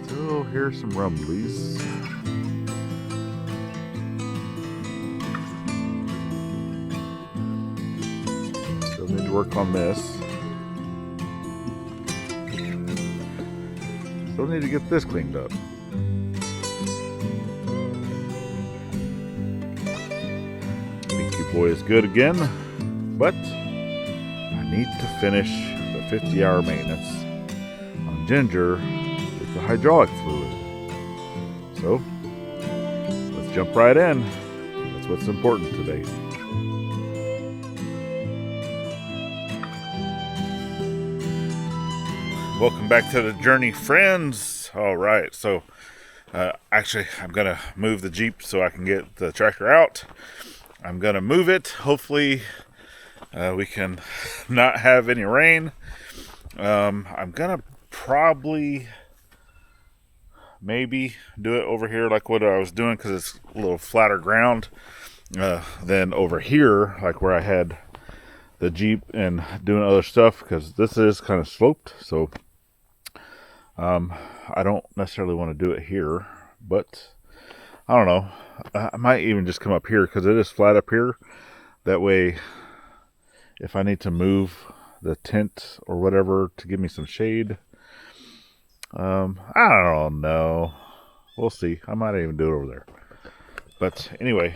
Still hear some rumblies. Still need to work on this. Still need to get this cleaned up. Minky Boy is good again, but I need to finish the 50-hour maintenance on Ginger with the hydraulic fluid. So, let's jump right in. That's what's important today. Welcome back to the journey, friends. All right, so actually I'm gonna move the Jeep so I can get the tractor out. I'm gonna move it. Hopefully we can not have any rain. I'm gonna probably maybe do it over here like what I was doing, because it's a little flatter ground than over here, like where I had the Jeep and doing other stuff, because this is kind of sloped. So I don't necessarily want to do it here, but I don't know. I might even just come up here because it is flat up here. That way, if I need to move the tent or whatever to give me some shade, I don't know. We'll see. I might even do it over there. But anyway,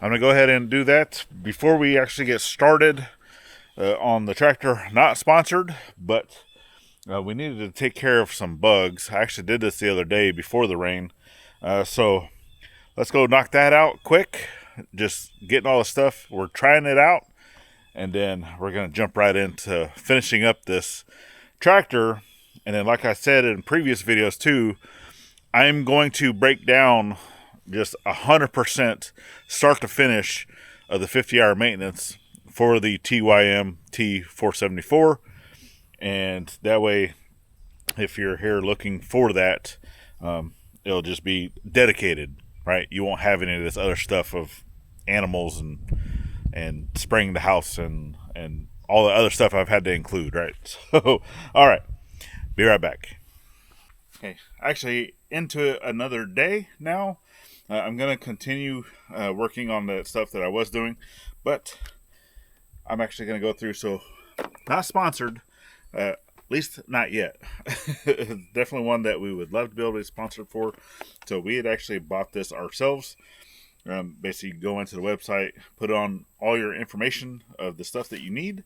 I'm going to go ahead and do that. Before we actually get started on the tractor, not sponsored, but we needed to take care of some bugs. I actually did this the other day before the rain. So let's go knock that out quick. Just getting all the stuff. We're trying it out. And then we're going to jump right into finishing up this tractor. And then, like I said in previous videos too, I'm going to break down just 100% start to finish of the 50-hour maintenance for the TYM T474. And that way, if you're here looking for that, it'll just be dedicated, right? You won't have any of this other stuff of animals and spraying the house and all the other stuff I've had to include, right? So, all right, be right back. Okay, actually into another day now. I'm going to continue working on the stuff that I was doing, but I'm actually going to go through, so not sponsored, at least not yet. Definitely one that we would love to be able to be sponsored for. So we had actually bought this ourselves. Basically go into the website, put on all your information of the stuff that you need,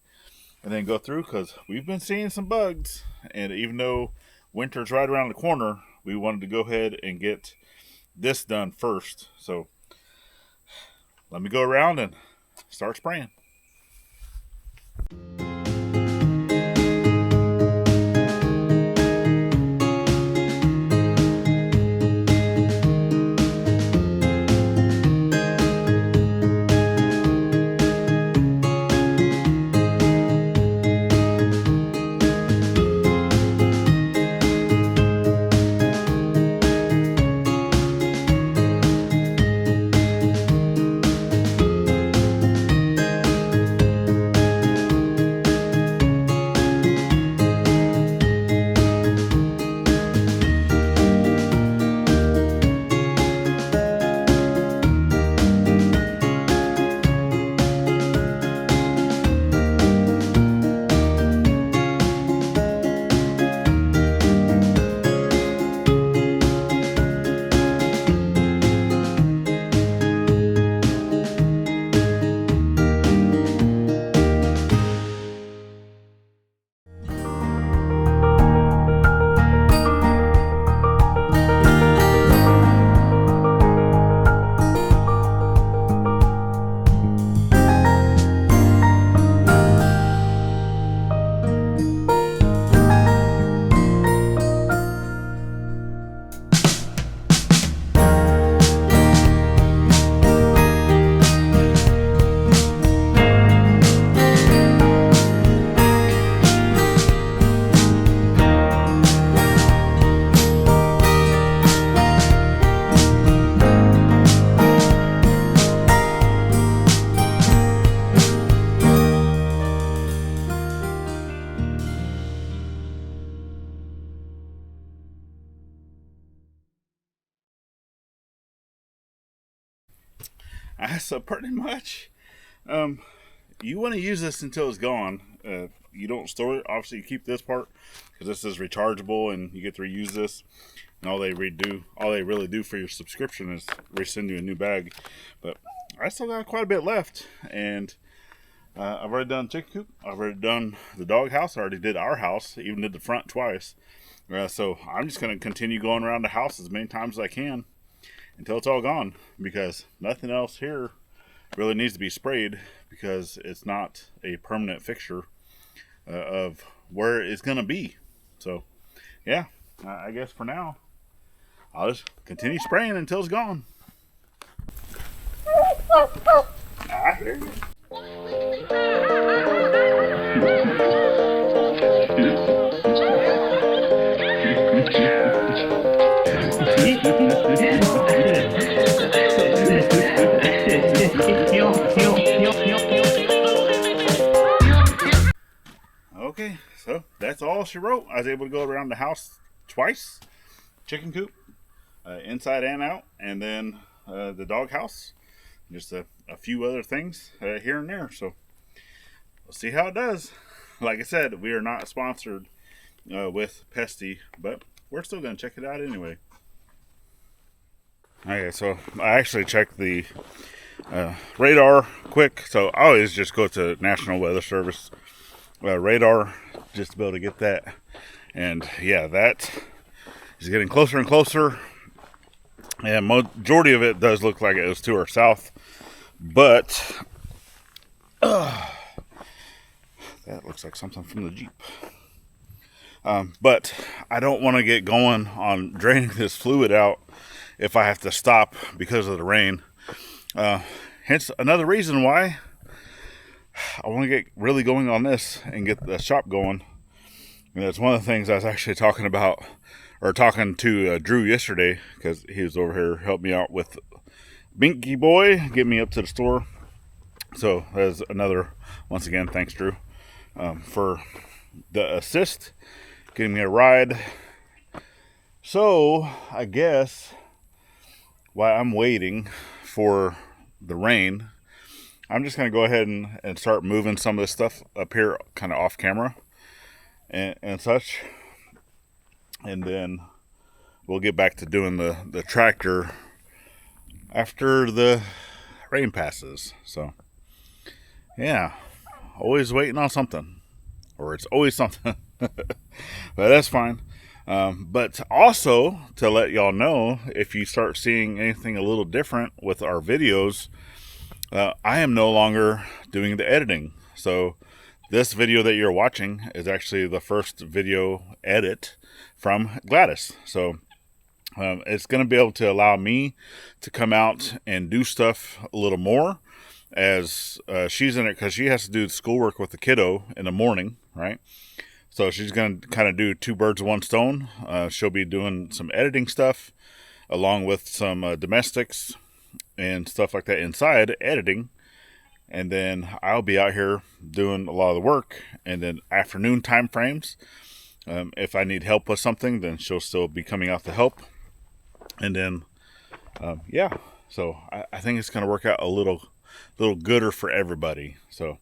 and then go through, because we've been seeing some bugs. And even though winter's right around the corner, we wanted to go ahead and get this done first. So let me go around and start spraying. So pretty much, you want to use this until it's gone. You don't store it. Obviously, you keep this part because this is rechargeable and you get to reuse this. And all they really do for your subscription is resend you a new bag. But I still got quite a bit left, and I've already done chicken coop. I've already done the dog house. I already did our house. Even did the front twice. So I'm just going to continue going around the house as many times as I can until it's all gone, because nothing else here really needs to be sprayed, because it's not a permanent fixture of where it's going to be. So yeah, I guess for now I'll just continue spraying until it's gone. I hear you. Okay, so that's all she wrote. I was able to go around the house twice, chicken coop, inside and out, and then the dog house, just a few other things here and there. So we'll see how it does. Like I said, we are not sponsored with Pestie, but we're still going to check it out anyway. Okay, so I actually checked the radar quick. So I always just go to National Weather Service radar just to be able to get that. And yeah, that is getting closer and closer. And majority of it does look like it was to our south. But that looks like something from the Jeep. But I don't want to get going on draining this fluid out if I have to stop because of the rain. Hence another reason why I want to get really going on this and get the shop going. And that's one of the things I was actually talking to Drew yesterday, because he was over here helping me out with Binky Boy, get me up to the store. So that's another, once again, thanks Drew for the assist, getting me a ride. So I guess while I'm waiting for the rain, I'm just going to go ahead and start moving some of this stuff up here kind of off camera and such. And then we'll get back to doing the tractor after the rain passes. So yeah, always waiting on something, or it's always something. But that's fine. But also to let y'all know, if you start seeing anything a little different with our videos, I am no longer doing the editing. So this video that you're watching is actually the first video edit from Gladis. So it's going to be able to allow me to come out and do stuff a little more, as she's in it, because she has to do schoolwork with the kiddo in the morning, right? So she's going to kind of do two birds with one stone. She'll be doing some editing stuff along with some domestics and stuff like that inside editing. And then I'll be out here doing a lot of the work. And then afternoon time frames, if I need help with something, then she'll still be coming out to help. And then, yeah, so I think it's going to work out a little gooder for everybody. So,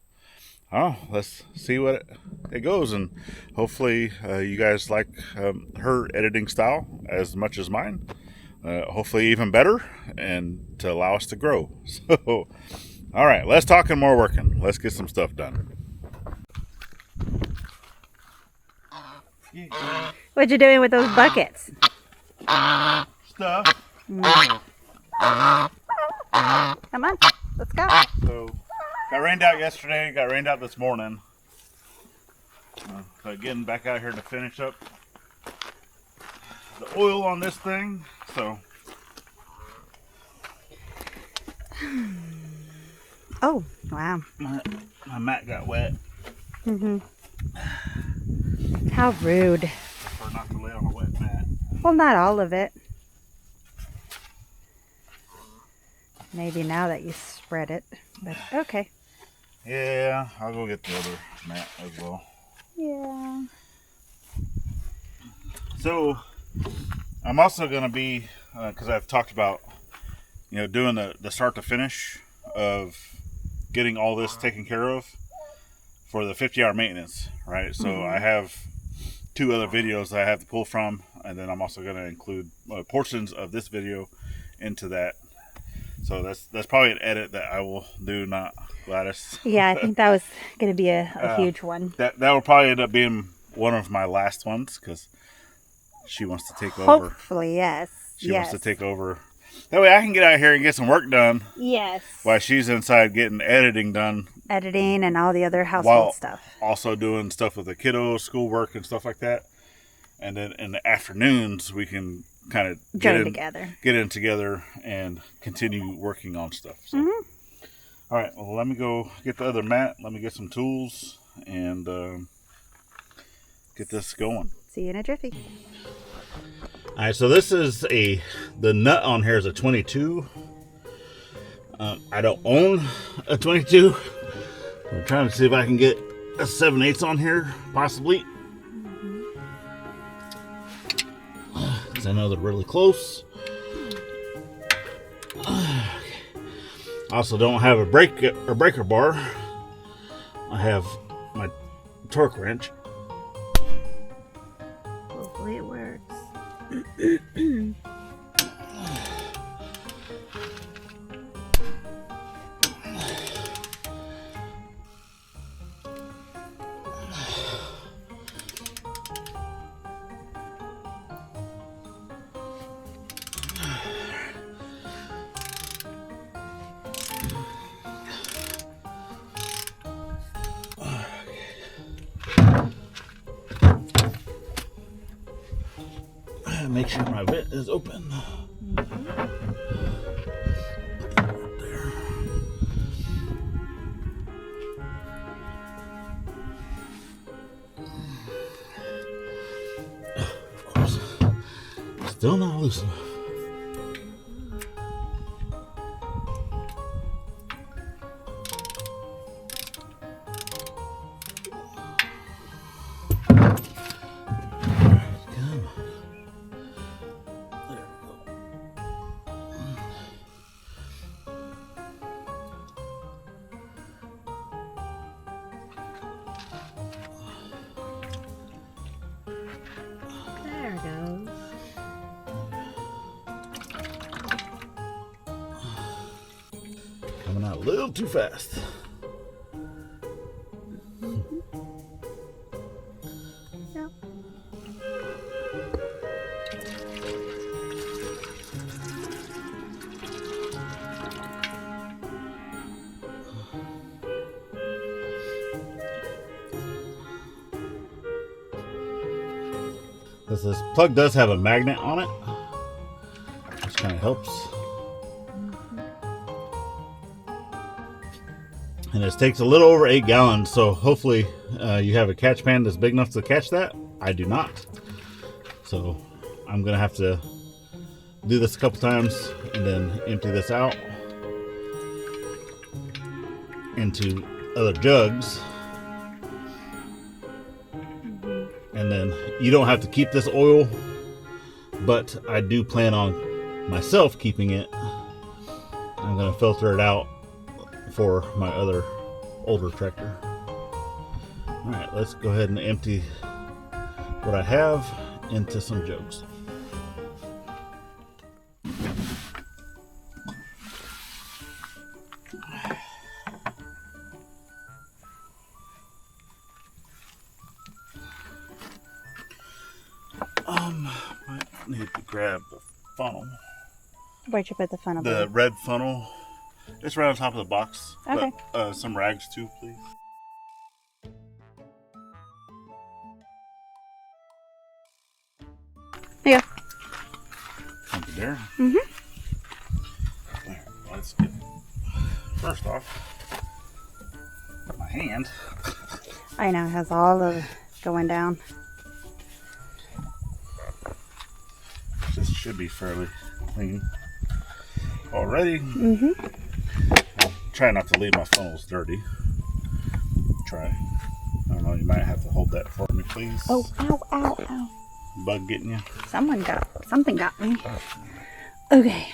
let's see what it goes, and hopefully you guys like her editing style as much as mine. Hopefully even better, and to allow us to grow. So, all right, less talking, more working. Let's get some stuff done. What you doing with those buckets? Stuff. Come on, let's go. So, got rained out yesterday, got rained out this morning. So getting back out here to finish up the oil on this thing. So. Oh, wow. My mat got wet. Mm-hmm. How rude. Prefer not to lay on a wet mat. Well, not all of it. Maybe now that you spread it, but okay. Yeah, I'll go get the other mat as well. Yeah. So, I'm also going to be, because I've talked about, doing the start to finish of getting all this taken care of for the 50-hour maintenance, right? So I have 2 other videos that I have to pull from, and then I'm also going to include portions of this video into that. So that's probably an edit that I will do, not Gladys. Yeah, I think that was going to be a huge one. That will probably end up being one of my last ones, because she wants to take over. Hopefully, yes. She wants to take over. That way I can get out here and get some work done. Yes. While she's inside getting editing done. Editing and all the other household stuff. Also doing stuff with the kiddos, schoolwork and stuff like that. And then in the afternoons, we can kind of get in together and continue working on stuff. So. All right, well, let me go get the other mat. Let me get some tools and get this going. See you in a jiffy. All right, so this is the nut on here is a 22. I don't own a 22. I'm trying to see if I can get a 7/8 on here, possibly. Because I know they're really close. I also don't have a breaker bar. I have my torque wrench. Hopefully it works. Make sure my vent is open. There. Of course, still not loose enough. Coming out a little too fast. Yep. This plug does have a magnet on it, which kind of helps. And this takes a little over 8 gallons, so hopefully you have a catch pan that's big enough to catch that. I do not. So I'm going to have to do this a couple times and then empty this out into other jugs. And then you don't have to keep this oil, but I do plan on myself keeping it. I'm going to filter it out for my other older tractor. All right, let's go ahead and empty what I have into some jugs. Might need to grab the funnel. Where'd you put the funnel? The red funnel. It's right on top of the box. Okay. But, some rags too, please. Yeah. Something there. Mm-hmm. There. Let's get. First off, my hand. I know, it has all the going down. This should be fairly clean already. Mm-hmm. Try not to leave my funnels dirty. Try. I don't know, you might have to hold that for me, please. Oh, ow, ow, ow. Bug getting you? Something got me. Okay.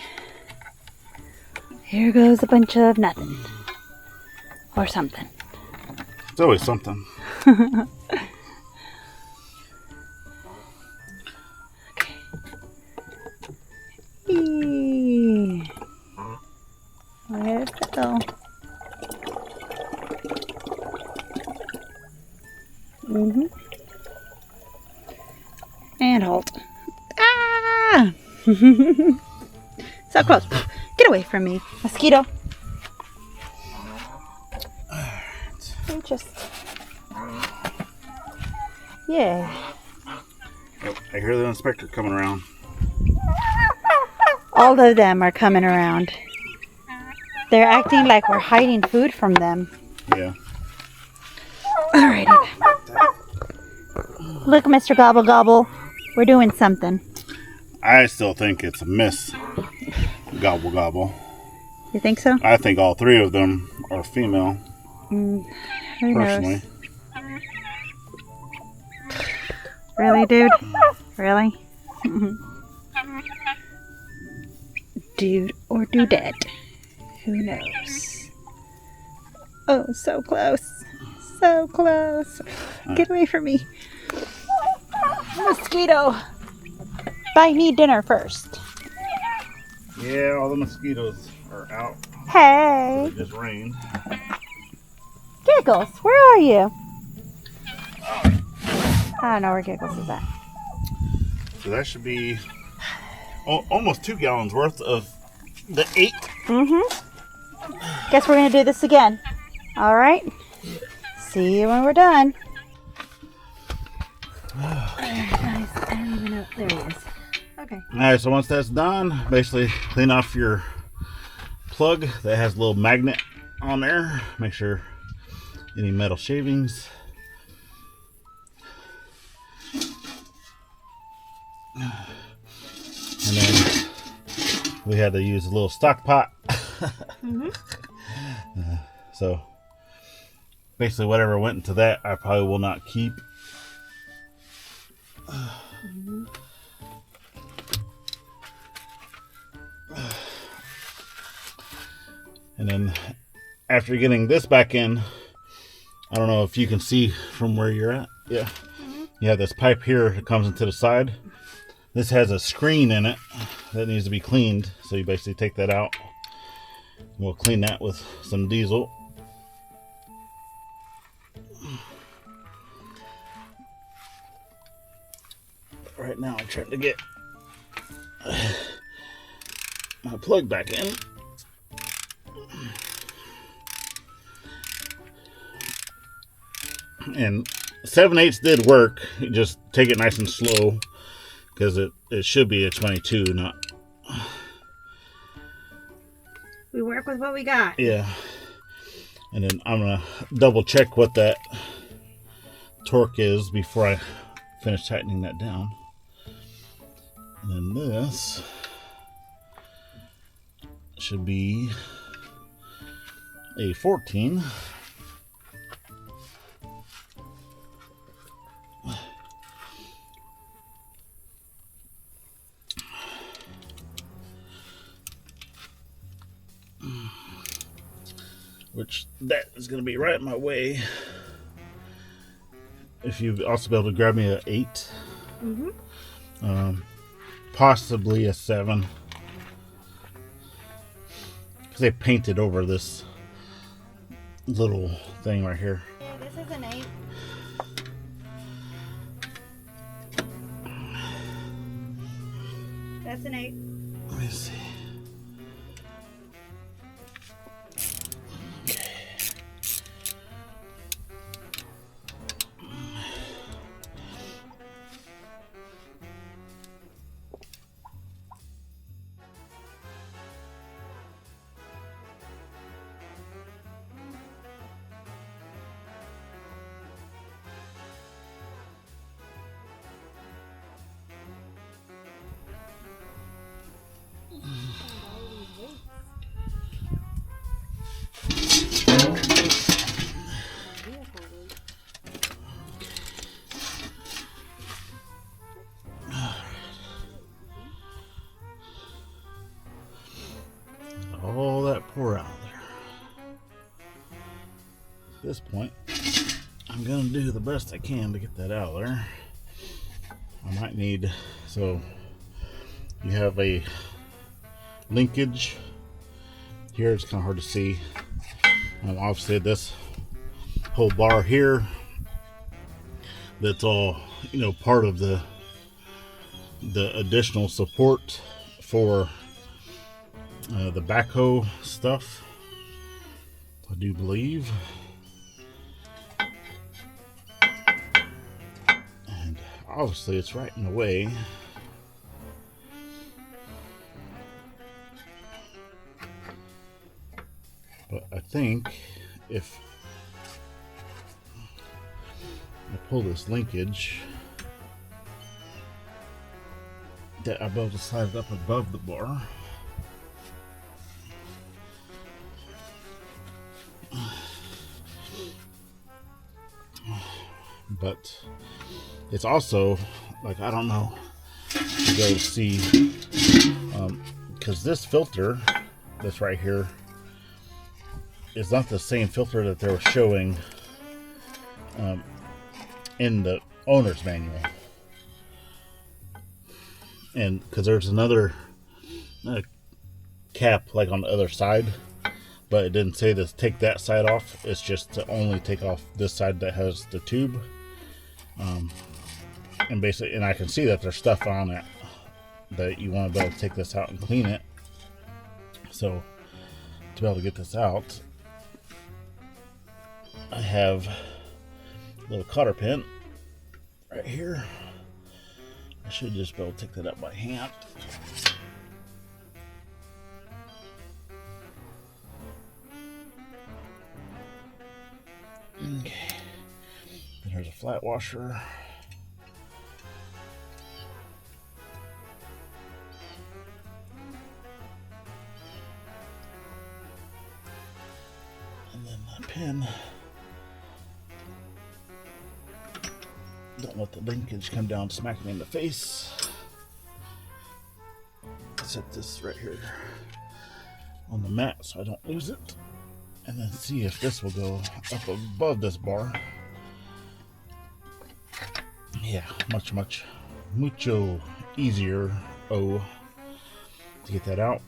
Here goes a bunch of nothing. Or something. It's always something. Okay. Eee. Where's it go? And halt. Ah! So close. Get away from me, mosquito. You just... Yeah. Oh, I hear the inspector coming around. All of them are coming around. They're acting like we're hiding food from them. Yeah. Alrighty. Look, Mr. Gobble Gobble. We're doing something. I still think it's a miss. Gobble gobble. You think so? I think all three of them are female. Who Personally. knows? Really, dude? Really? Dude or dudette? Who knows? Oh, so close. So close. Get away from me. Mosquito. Buy me dinner first. Yeah, all the mosquitoes are out. Hey. It just rained. Giggles, where are you? I don't know where Giggles is at. So that should be almost 2 gallons worth of the 8. Guess we're going to do this again. All right. See you when we're done. Nice. I don't even know. There he is. Okay. Alright, so once that's done, basically clean off your plug that has a little magnet on there. Make sure any metal shavings. And then we had to use a little stock pot. So basically whatever went into that I probably will not keep. And then after getting this back in, I don't know if you can see from where you're at. Yeah. You have this pipe here that comes into the side. This has a screen in it that needs to be cleaned. So you basically take that out. We'll clean that with some diesel. Right now I'm trying to get my plug back in. And 7/8 did work. You just take it nice and slow because it should be a 22, not. We work with what we got. Yeah. And then I'm gonna double check what that torque is before I finish tightening that down. And then this should be a 14. Which that is going to be right in my way. If you'd also be able to grab me an 8. Possibly a 7. Because they painted over this little thing right here. Yeah, this is an 8. That's an 8. Let me see. this point, I'm gonna do the best I can to get that out of there. I might need, so you have a linkage here. It's kind of hard to see. Obviously this whole bar here, that's all, you know, part of the additional support for the backhoe stuff, I do believe. And obviously it's right in the way. But I think if I pull this linkage, that I'll be able to slide it up above the bar. But it's also, like, I don't know if you guys see, because this filter that's right here is not the same filter that they were showing in the owner's manual. And because there's another cap like on the other side, but it didn't say to take that side off. It's just to only take off this side that has the tube. And basically, and I can see that there's stuff on it that you want to be able to take this out and clean it. So to be able to get this out, I have a little cotter pin right here. I should just be able to take that out by hand. Okay. Then there's a flat washer. And then that pin. Don't let the linkage come down, smack me in the face. Set this right here on the mat so I don't lose it. And then see if this will go up above this bar. Yeah, mucho easier to get that out.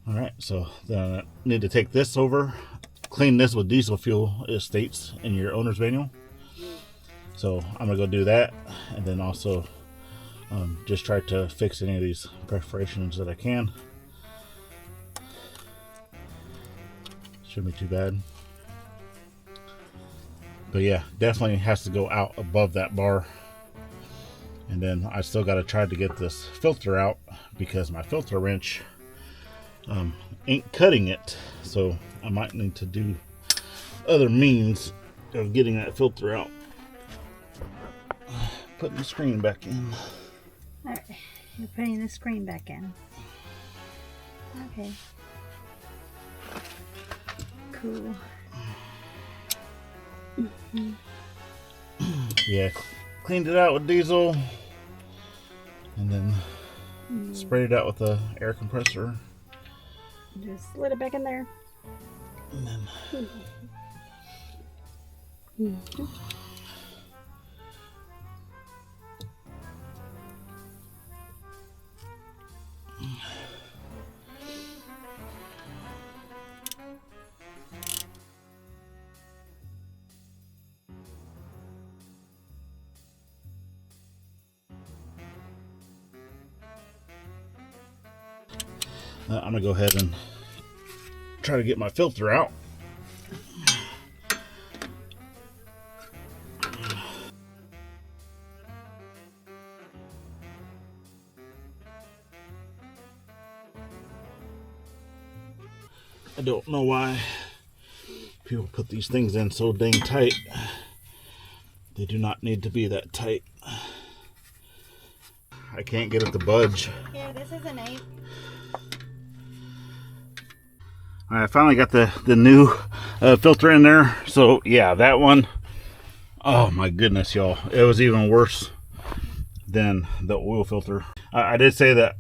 Alright, so then I need to take this over, clean this with diesel fuel, it states in your owner's manual. So I'm gonna go do that, and then also just try to fix any of these perforations that I can. Shouldn't be too bad. But yeah, definitely has to go out above that bar. And then I still got to try to get this filter out because my filter wrench ain't cutting it. So I might need to do other means of getting that filter out. Putting the screen back in. Alright, you're putting the screen back in. Okay. Cool. Mm-hmm. Yeah, cleaned it out with diesel and then sprayed it out with the air compressor. Just slid it back in there. And then Mm-hmm. I'm gonna go ahead and try to get my filter out. I don't know why people put these things in so dang tight. They do not need to be that tight. I can't get it to budge. Yeah, this is an 8. I finally got the new filter in there. So yeah, that one, oh my goodness, y'all, it was even worse than the oil filter. I did say that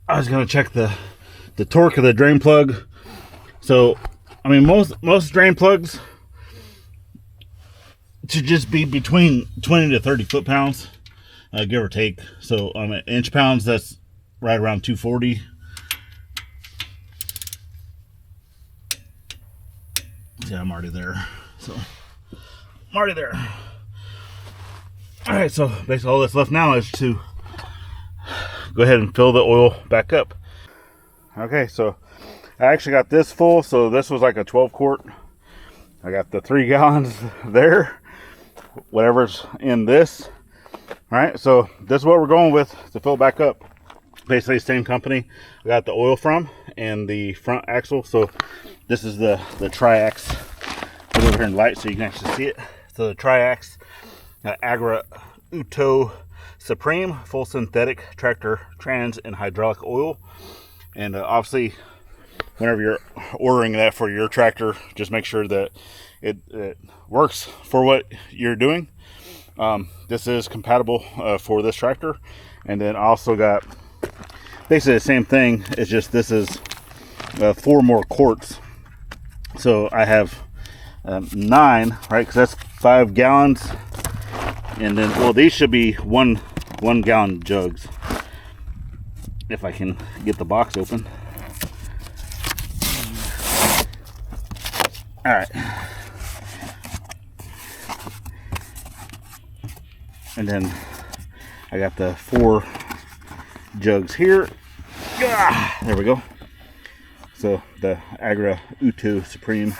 I was going to check the torque of the drain plug. So I mean, most drain plugs to just be between 20 to 30 foot-pounds, give or take. So at inch pounds, that's right around 240. Yeah, I'm already there. So I'm already there. All right, so basically all that's left now is to go ahead and fill the oil back up. Okay, so I actually got this full, so this was like a 12 quart. I got the 3 gallons there, whatever's in this. All right, so this is what we're going with to fill back up. Basically, same company I got the oil from and the front axle. So this is the Triax. Put it over here in light so you can actually see it. So the Triax Agra Uto Supreme full synthetic tractor trans and hydraulic oil. And obviously, whenever you're ordering that for your tractor, just make sure that it works for what you're doing. This is compatible for this tractor. And then I also got basically the same thing. It's just this is 4 more quarts. So I have 9, right? Because that's 5 gallons. And then, well, these should be one gallon jugs. If I can get the box open. All right. And then I got the 4 jugs here. There we go. So the Agra Uto Supreme.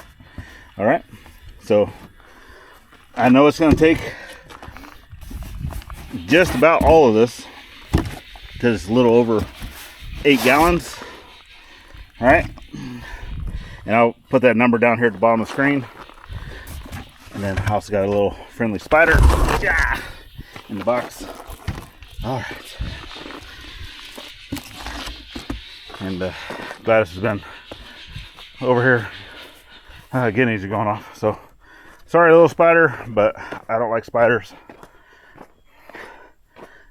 All right. So I know it's going to take just about all of this because it's a little over 8 gallons. All right. And I'll put that number down here at the bottom of the screen. And then I also got a little friendly spider in the box. All right. And Gladys has been over here. Guineas are going off. So sorry, little spider, but I don't like spiders.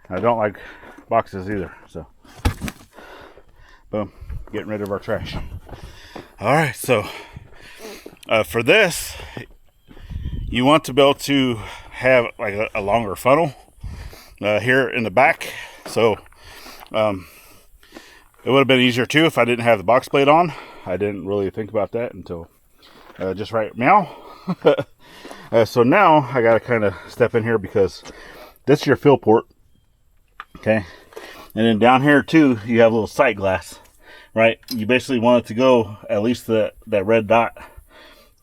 I don't like boxes either. So boom, getting rid of our trash. All right, so for this, you want to be able to have like a longer funnel here in the back. So it would have been easier too if I didn't have the box plate on. I didn't really think about that until just right now. So now I got to kind of step in here because this is your fill port. Okay. And then down here too, you have a little sight glass, right? You basically want it to go at least that red dot.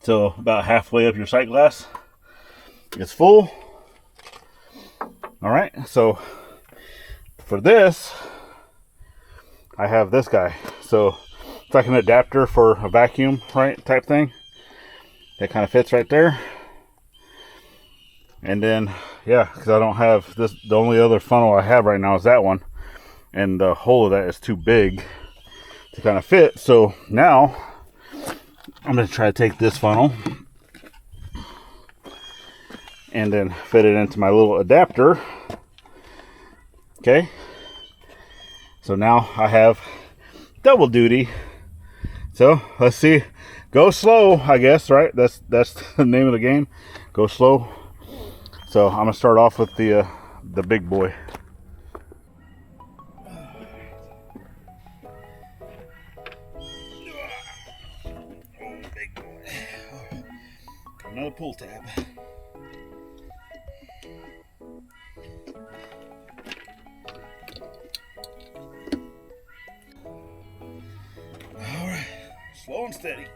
So about halfway up your sight glass. It's full. All right. So for this, I have this guy. So it's like an adapter for a vacuum, right? Type thing. That kind of fits right there. And then, yeah, because I don't have this, the only other funnel I have right now is that one. And the hole of that is too big to kind of fit. So now I'm going to try to take this funnel and then fit it into my little adapter. Okay. So now I have double duty. So let's see. Go slow, I guess, right? That's the name of the game. Go slow. So I'm gonna start off with the big boy. Big boy. Another pull tab. All right, slow and steady.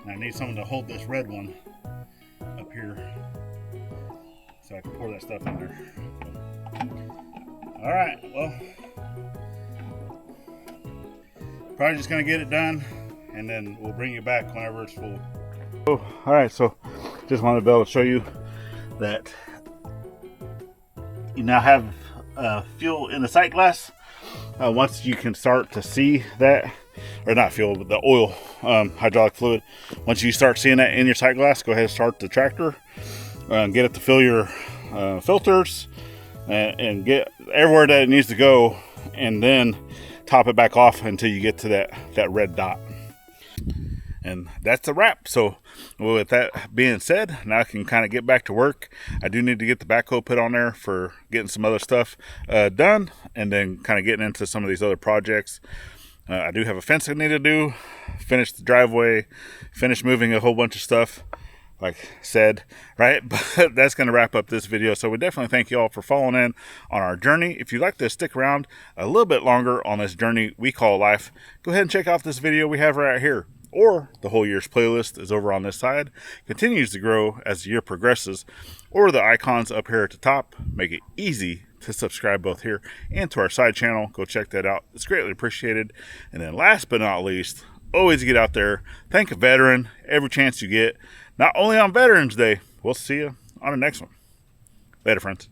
I need someone to hold this red one up here so I can pour that stuff in there. All right, well, probably just gonna get it done and then we'll bring you back whenever it's full. Oh, all right, so just wanted to be able to show you that you now have fuel in the sight glass. Once you can start to see that, or not fuel, but the oil, hydraulic fluid, once you start seeing that in your sight glass, go ahead and start the tractor, get it to fill your filters, and get everywhere that it needs to go, and then top it back off until you get to that red dot. And that's a wrap. So with that being said, now I can kind of get back to work. I do need to get the backhoe put on there for getting some other stuff done, and then kind of getting into some of these other projects. I do have a fence I need to do, finish the driveway, finish moving a whole bunch of stuff, like I said, right? But that's going to wrap up this video. So we definitely thank you all for following in on our journey. If you'd like to stick around a little bit longer on this journey we call life, go ahead and check out this video we have right here. Or the whole year's playlist is over on this side. Continues to grow as the year progresses. Or the icons up here at the top make it easy to subscribe both here and to our side channel. Go check that out. It's greatly appreciated. And then last but not least, always get out there, thank a veteran every chance you get. Not only on Veterans Day. We'll see you on the next one. Later, friends.